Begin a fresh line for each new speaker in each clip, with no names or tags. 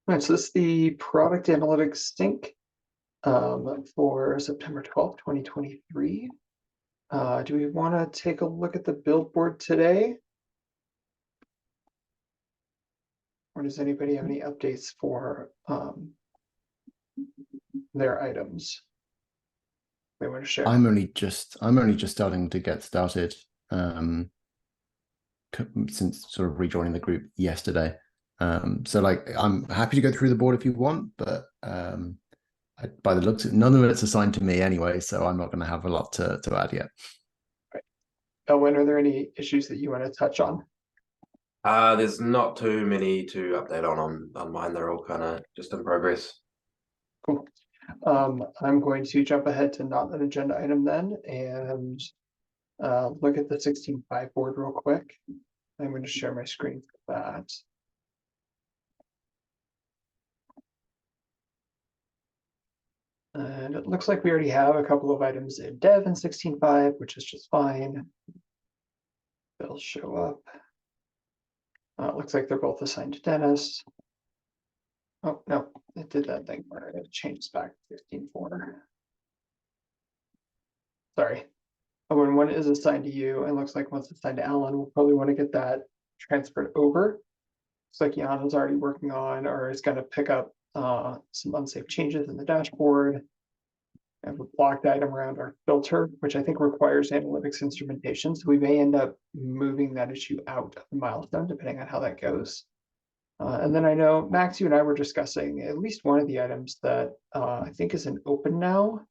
Right, so this is the product analytics sync for September 12th, 2023. Do we want to take a look at the build board today? Or does anybody have any updates for their items they want to share?
I'm only just starting to get started since sort of rejoining the group yesterday. So like I'm happy to go through the board if you want, but by the looks of it, none of it's assigned to me anyway, so I'm not going to have a lot to add yet.
Right. Owen, are there any issues that you want to touch on?
There's not too many to update on mine. They're all kind of just in progress.
Cool. I'm going to jump ahead to not an agenda item then and look at the 16.5 board real quick. I'm going to share my screen for that. And it looks like we already have a couple of items in dev in 16.5, which is just fine. They'll show up. It looks like they're both assigned to Dennis. Oh, no, it did that thing where it changed back to 15.4. Sorry. Oh, and one is assigned to you, and looks like once it's assigned to Alan, we'll probably want to get that transferred over. Looks like Jan is already working on, or is going to pick up some unsafe changes in the dashboard. I have a blocked item around our filter, which I think requires analytics instrumentation. So we may end up moving that issue out of the milestone, depending on how that goes. And then I know, Max, you and I were discussing at least one of the items that I think is an open now.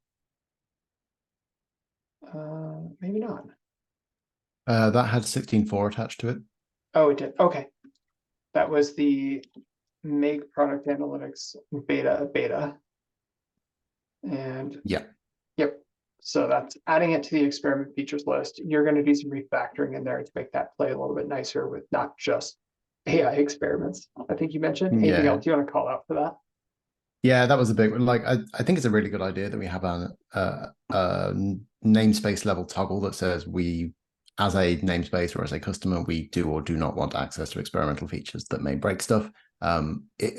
Maybe not.
That had 16.4 attached to it.
Oh, it did. Okay. That was the make product analytics beta. And
yeah.
Yep. So that's adding it to the experiment features list. You're going to do some refactoring in there to make that play a little bit nicer with not just AI experiments. I think you mentioned anything else you want to call out for that?
Yeah, that was a big one. Like, I think it's a really good idea that we have a namespace level toggle that says we, as a namespace or as a customer, we do or do not want access to experimental features that may break stuff.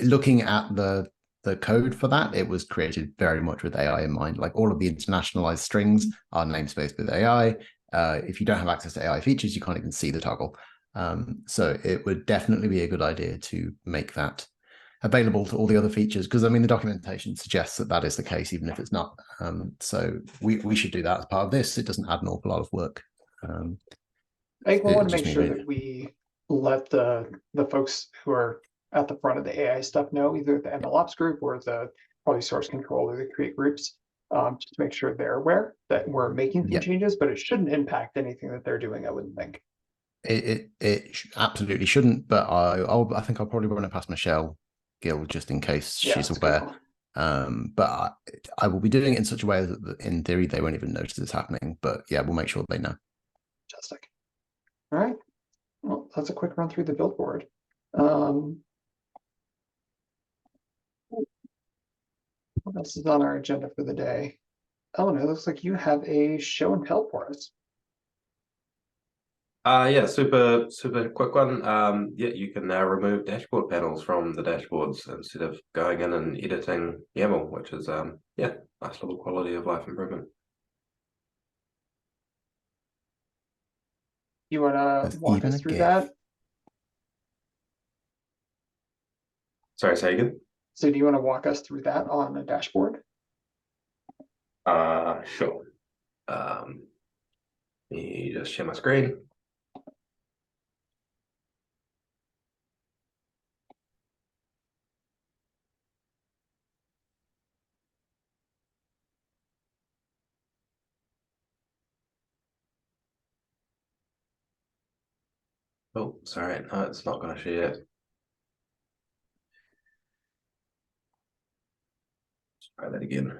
Looking at the code for that, it was created very much with AI in mind. Like all of the internationalized strings are namespaced with AI. If you don't have access to AI features, you can't even see the toggle. So it would definitely be a good idea to make that available to all the other features, because I mean the documentation suggests that that is the case, even if it's not. So we should do that as part of this. It doesn't add an awful lot of work.
I think we want to make sure that we let the folks who are at the front of the AI stuff know, either the MLOps group or the probably source control or the create groups, just to make sure they're aware that we're making some changes, but it shouldn't impact anything that they're doing, I wouldn't think.
It absolutely shouldn't, but I think I'll probably run it past Michelle Gill just in case she's aware. But I will be doing it in such a way that in theory they won't even notice it's happening. But yeah, we'll make sure they know.
Fantastic. All right. Well, that's a quick run through the build board. What else is on our agenda for the day? Eleanor, it looks like you have a show and tell for us.
Yeah, super quick one. Yeah, you can now remove dashboard panels from the dashboards instead of going in and editing YAML, which is yeah, nice little quality of life improvement.
You want to walk us through that?
Sorry, say again.
So do you want to walk us through that on a dashboard?
Sure. You just share my screen. Oh, sorry, no, it's not going to share. Let's try that again.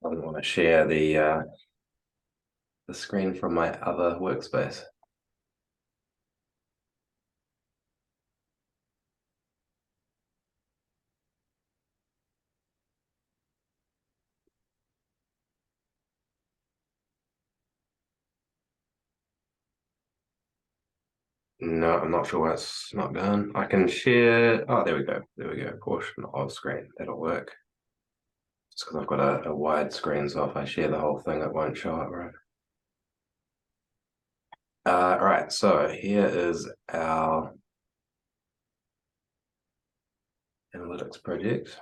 I don't want to share the screen from my other workspace. No, I'm not sure why it's not done. I can share. Oh, there we go. There we go. Portion of screen. That'll work. Just because I've got a wide screen, so if I share the whole thing, it won't show up right. All right. So here is our analytics project.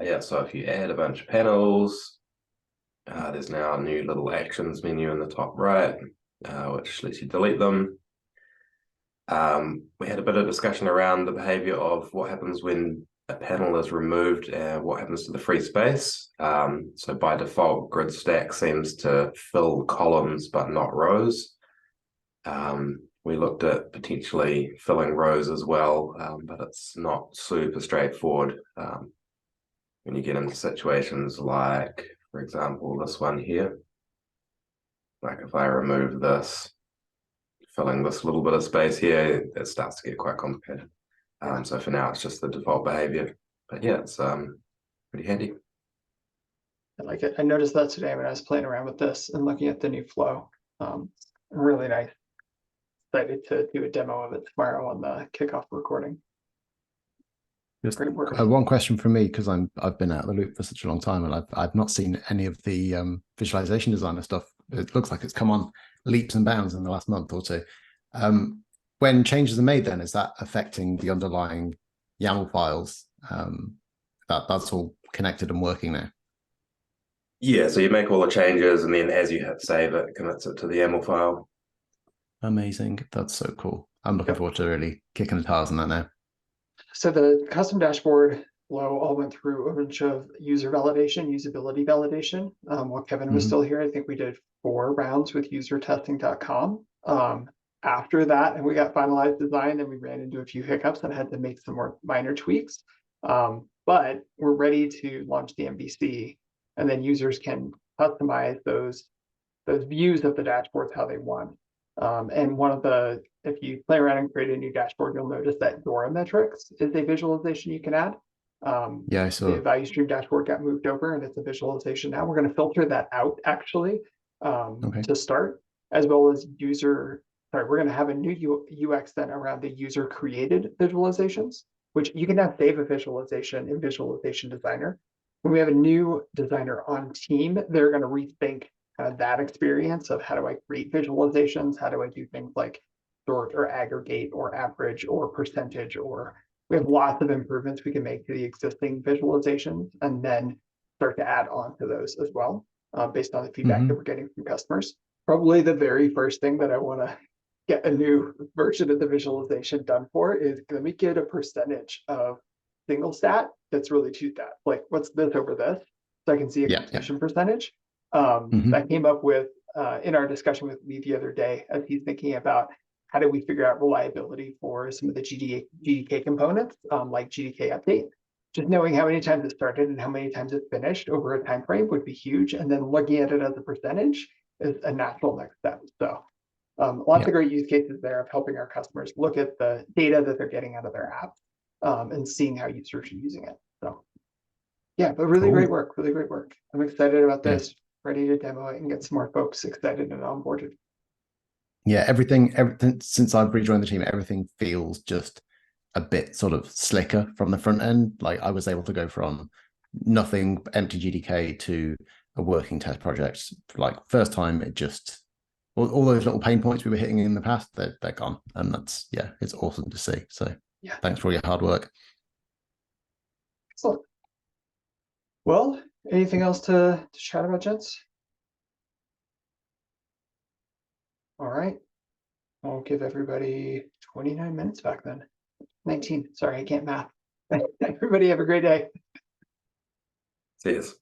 Yeah, so if you add a bunch of panels, there's now a new little actions menu in the top right, which lets you delete them. We had a bit of discussion around the behavior of what happens when a panel is removed and what happens to the free space. So by default, grid stack seems to fill columns but not rows. We looked at potentially filling rows as well, but it's not super straightforward. When you get into situations like, for example, this one here, like if I remove this, filling this little bit of space here, it starts to get quite complicated. So for now, it's just the default behavior. But yeah, it's pretty handy.
I like it. I noticed that today when I was playing around with this and looking at the new flow. Really nice. Excited to do a demo of it tomorrow on the kickoff recording.
Just
Great work.
one question from me, because I've been out of the loop for such a long time, and I've not seen any of the visualization designer stuff. It looks like it's come on leaps and bounds in the last month or two. When changes are made, then is that affecting the underlying YAML files? That's all connected and working now.
Yeah, so you make all the changes, and then as you hit save, it commits it to the YAML file.
Amazing. That's so cool. I'm looking forward to really kicking the tires on that now.
So the custom dashboard flow all went through a bunch of user validation, usability validation. While Kevin was still here, I think we did 4 rounds with usertesting.com. After that, and we got finalized design, and we ran into a few hiccups and had to make some more minor tweaks. But we're ready to launch the MVC, and then users can customize those views of the dashboards how they want. And one of the, if you play around and create a new dashboard, you'll notice that DORA metrics is a visualization you can add.
Yeah, I saw.
The value stream dashboard got moved over and it's a visualization now. We're going to filter that out actually to start, as well as we're going to have a new UX then around the user created visualizations, which you can now save a visualization in Visualization Designer. When we have a new designer on team, they're going to rethink that experience of how do I create visualizations, how do I do things like sort or aggregate or average or percentage, or we have lots of improvements we can make to the existing visualizations and then start to add on to those as well based on the feedback that we're getting from customers. Probably the very first thing that I want to get a new version of the visualization done for is, let me get a percentage of single stat that's really two stats, like what's this over this, so I can see a completion percentage. That came up with in our discussion with Lee the other day, as he's thinking about how do we figure out reliability for some of the GDK components, like GDK update. Just knowing how many times it started and how many times it finished over a time frame would be huge, and then looking at it as a percentage is a natural next step. So lots of great use cases there of helping our customers look at the data that they're getting out of their app and seeing how users are using it. So yeah, but really great work, really great work. I'm excited about this. Ready to demo it and get some more folks excited and onboarded.
Yeah, everything since I've rejoined the team, everything feels just a bit sort of slicker from the front end. Like I was able to go from nothing empty GDK to a working test project. Like first time, it just all those little pain points we were hitting in the past, they're gone, and that's it's awesome to see. So yeah, thanks for all your hard work.
Excellent. Well, anything else to chat about, gents? All right. I'll give everybody 29 minutes back then. 19. Sorry, I can't math. Everybody have a great day.
Cheers.